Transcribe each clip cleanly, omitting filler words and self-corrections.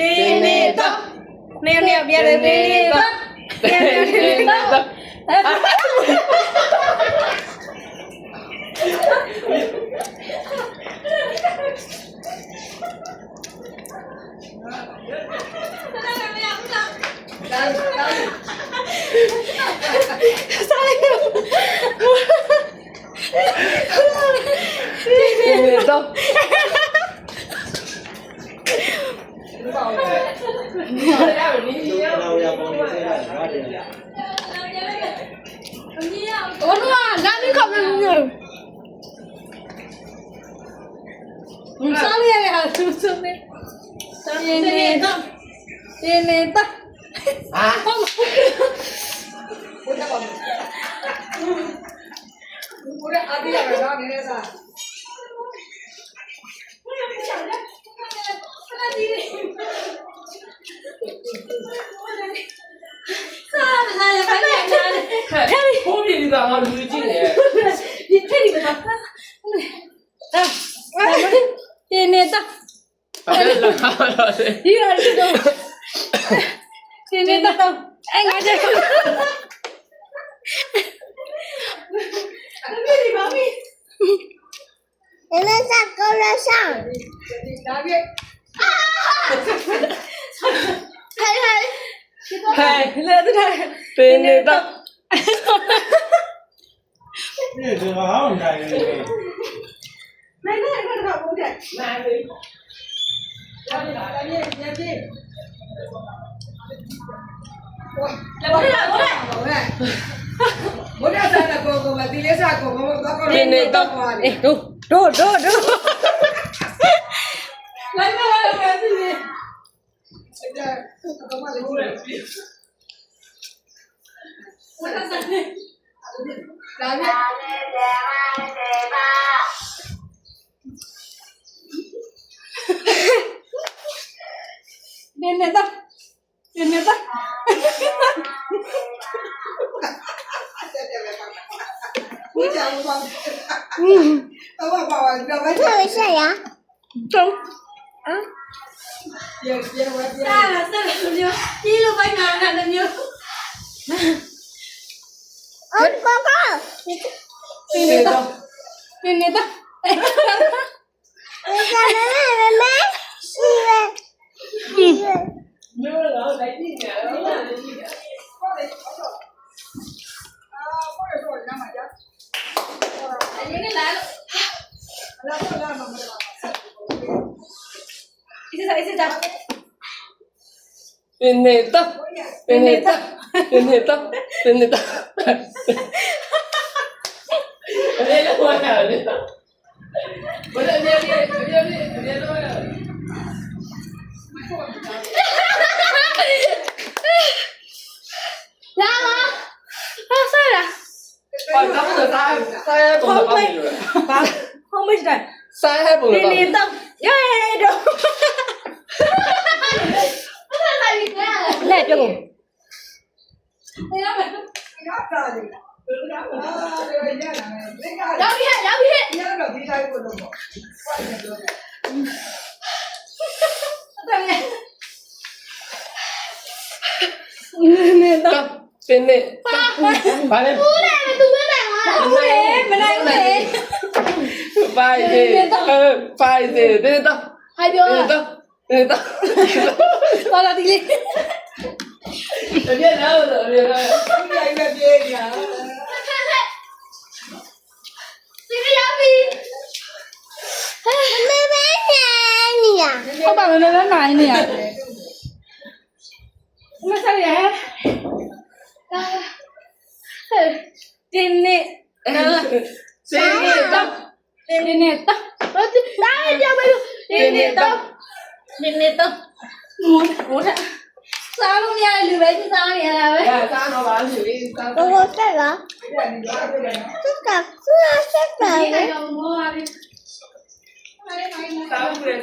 Tinito. Neo, viene Tinito. Tinito. Tinito. Dami kami niyo. Sali ya, susunod. Tinito. Tinito. Ah. Udah adi ya kan ini sa. Tinito. Tinito. Enggak ada. Ini sekolah sang. Hai hai. Hai, lihat tuh dah. Tinito. Ini juga mau enggak ini? Tinito. Tuh. Tinito. Tinito. Ini saya. Không. Salah, Nyo. Ini baik nak Nyo. Oh, kok. Tinito. Tinito. Mama. Ini lah. Isi dah. Tinito. Tinito. Tinito. Tinito. Dia lu mana dia? Boleh dia. Lama. Oh, salah. Kamu dah saya boleh panggil. Không biết rồi. Saya boleh panggil. Tinito. Yo. Lihat dulu. Tinito. Tinito. Balik. Phải gì? Tinito. Hai đứa. Tinito. Tao là đi. Biết đâu rồi. Không bảo là nó này nè. Nó sao vậy? Tinito. Tinito. Tinito. Tinito. Ủa sao luôn nha, lười vậy chứ sao vậy là vậy? Sao nó bán gì đi? Cô sẽ là tất cả sẽ là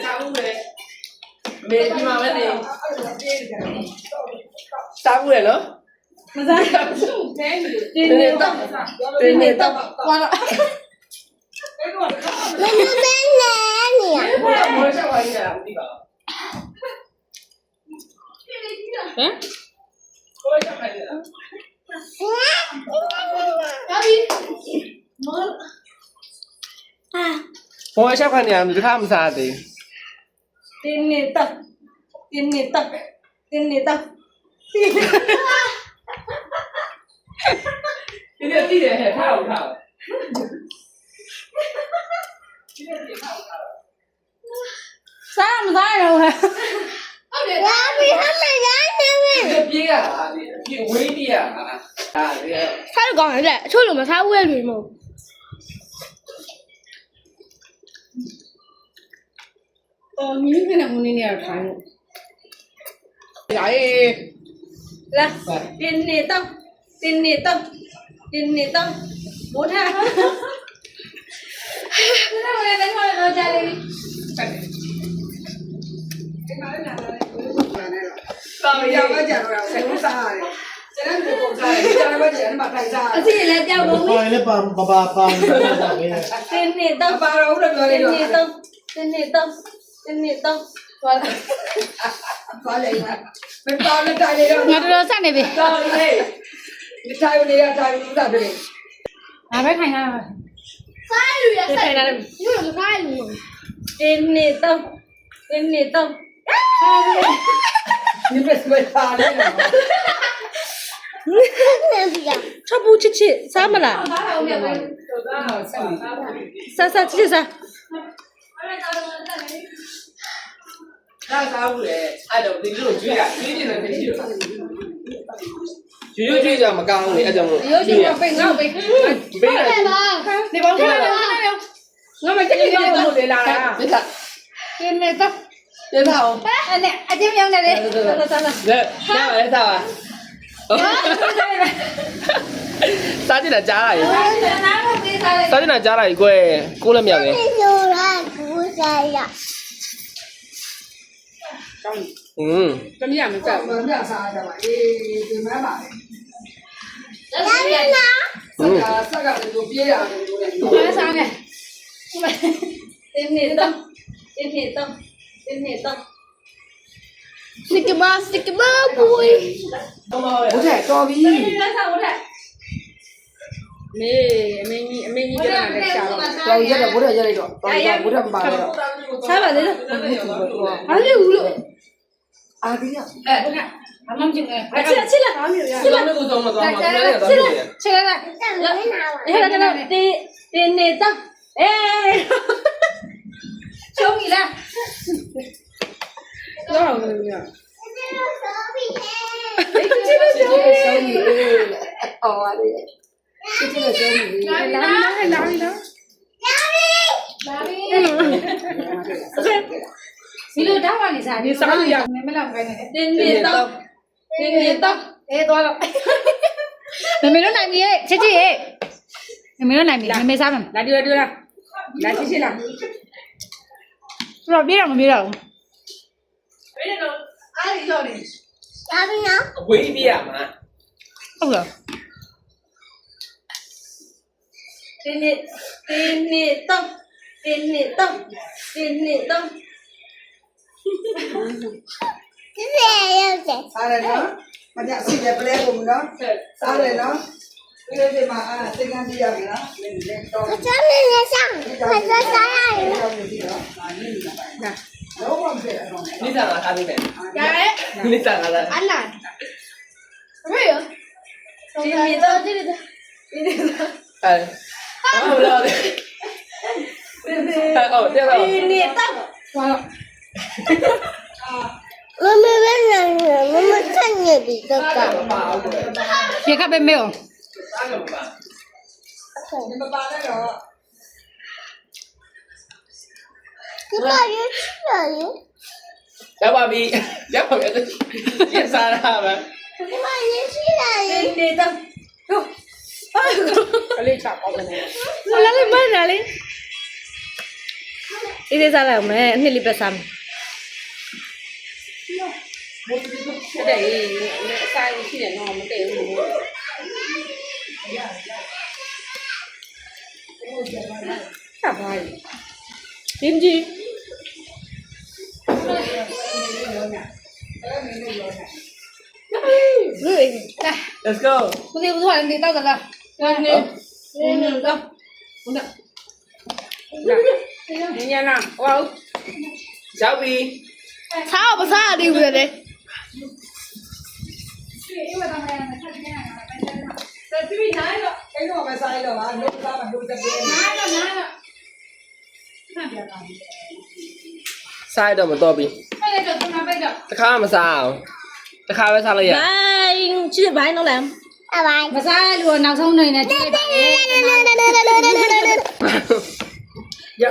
Sao không về? Về đi mà đi. Sao không về nữa? Mà sao? Tinito. Tinito. Nó bên nè nhỉ? Mới sao anh làm đi bảo? ကိုယ်ချက်မှတ်တယ် 要比我啊， ဘောရှောက်ခဏနေရတခါမစားသေး တင်းနေတော့တင်းနေတော့တင်းနေတော့ ဒီနေ့တည်တယ်ဟဲ့ထားအောင်ထား စားမစားရဘူးဟဲ့ ဟုတ်တယ် ရာဘီဟမ်းမရနေပြီ ဒီပြေးရတာဒီဝေးပြေးရတာဒါလေ ထားလို့ကောင်းတယ်အချို့လိုမထားဘူးလေမို့ အော်မြင်းကနေမနေနေရထိုင်လို့ ရာရေး လာတင်းနေတော့တင်းနေတော့တင်းနေတော့မိုးထားဒါကလည်းတော့ကြလေ တာမရ ရပါကြတော့ဆယ်ဦးစားရတယ်ကျန်တဲ့လူပုံစားတယ်ကျန်တဲ့ဘက်ကျန်တဲ့မှာထိုင်စား အစီလည်းကြောက်လို့ ဟိုလည်းပါပါနေတာပဲ တင်းနေတော့ ပါတော့ဦးလို့ပြောလိုက် တင်း တော့ နေတော့တင်းနေတော့သွားလာ သွားလိုက်ပါမတော်လည်းတိုင်နေတော့ ငါတို့ဆက်နေပြီ တော်လေဒီတိုင်နေရတိုင်ဦးတာတယ် ငါပဲခိုင်လာပါ စားလူရ ခိုင်လာတယ် ယူလို့စားလူ တင်းနေတော့တင်းနေတော့ ဒီပစမထားတယ် နေပြီ ချပ်ဘူးချစ်ချစ်စားမလား သားအောင်ပြန်ပဲတော့သားဆက်နေသားဖို့ စားစားချစ်ချစ်စား ဒါစားဘူးလေအဲ့တော့ဒီလိုကျွေးရကျွေးနေတယ်ဖြစ်လို့ ရွရွကျွေးကြမကောင်းလေအဲ့ကြောင့်မို့ ရိုးချင်းပိတ်ငေါ့ပိတ် ပေးလိုက် ဒီဘောင်းထားတယ်ငါမချက်ချင်တော့လို့လေလာတာ ဒီက တင်းနေတော့ ပြထားအောင် အဲ့နဲ့အချင်းမြောင်းနေတယ်စားစား လက်ညမလဲစားပါစားကြည့်တာကြားလိုက် နားလို့ပေးစားတယ် စားကြည့်တာကြားလိုက်ကွယ်ကိုလည်းမရပဲ ဒီလိုလားကူစားရ တမီးရမက မမြစားကြပါအေးဒီမှာပါ ရာဘီနာ ဆက်ကလည်းသူပြေးရတယ်လို့လည်း ဘာစားနေတင်းနေတော့တင်းနေတော့တင်းနေတော့ စကဘာဘူ ဘုရားတော်ပြီ လက်စားဦးတဲ့မေအမင်းကြီးကလည်းရှာတော့ တော်ရတော့ဘုရားရလိုက်တော့တော်ရဘုရားမပါတော့ စားပါလေလို့အားလေဦးလို့ အာဒီရ အဲ့ဒါ အမမကျင်တယ်ချစ်လာကောင်းပြီ ဒီလိုမျိုးဆုံးမသွားမှာဒီလိုရသွားပြီ ချစ်လာ တယ်မနာပါ ဟဲ့တော့တင်းနေတော့အေးချုံကြီးလား တော့ဘူးည စားပြီဟဲ့ ချစ်လို့ဆုံးပြီအော်ရတယ်ချစ်လို့ဆုံးပြီ လာပြီလားလာပြီလား ရာဘီ လာပြီဒီလိုတောင်းပါနေစားဒီစားလို့ရမလောက်ခိုင်းနေတင်းနေတော့တင်းနေတော့အေးသွားတော့မမေတို့နိုင်ပြီရဲ့ချစ်ချစ်ရဲ့မမေတို့နိုင်ပြီမမေစားမယ်လာဒီလာလာချစ်ချစ်လာတော့ပြေးတော့မပြေးတော့ဘူး ဘယ်တော့အားရတော့နေ ရာဘီနာ အဝေးပြေးရမှာ ဟုတ်လားတင်းနေတော့တင်းနေတော့ ဒီလေရောက်တယ် စားတယ်နော်မကြစီတယ်ပလဲကုန်နော်စားတယ်နော်ဒီလိုဒီမှာအာသင်္ကန်းပြရပြီနော်လက်တော့ 我这里也上，我这啥呀？ တော့နေပြီနော်တော့ဘာဖြစ်အောင် နိစ္စမှာထားပေးမယ် ရရဲ နိစ္စကလည်း 安娜，没有，今天到这里的， အဲ့ဟုတ်လားဟုတ်တယ်တော့ 今天到，完了，妈妈在哪里？妈妈看你比这 စားတယ်မ 个。 ပါဘူးလေ 别看没有， စားတယ်မပါ ဒီမပါနဲ့တော့ 你把人去哪里？ ရပါပြီရပါပြီကျစားတာပဲ 你把人去哪里？今天到， ကလေးချပေါက်နေတယ် 我来了，慢点嘞，一天下来我们那里边啥？ တဲ့အဆိုင်ရှိတယ်နော်မတည့်ဘူး 啥玩意？邻居， Let's go 不对不错，你到这了，你到，我的，你念啦，哇，小比差不差对不对？因为他们看这边这边拿一个，给我们塞了嘛，弄啥嘛，弄这边。拿着，看别的，စားတော့မတော့ပြီ 快点走，从哪背着？ တခါမစားအောင်တခါပဲစားလိုက်ရ 来，去买弄来。拜拜。不是，如果脑充呢？那这个。 ရ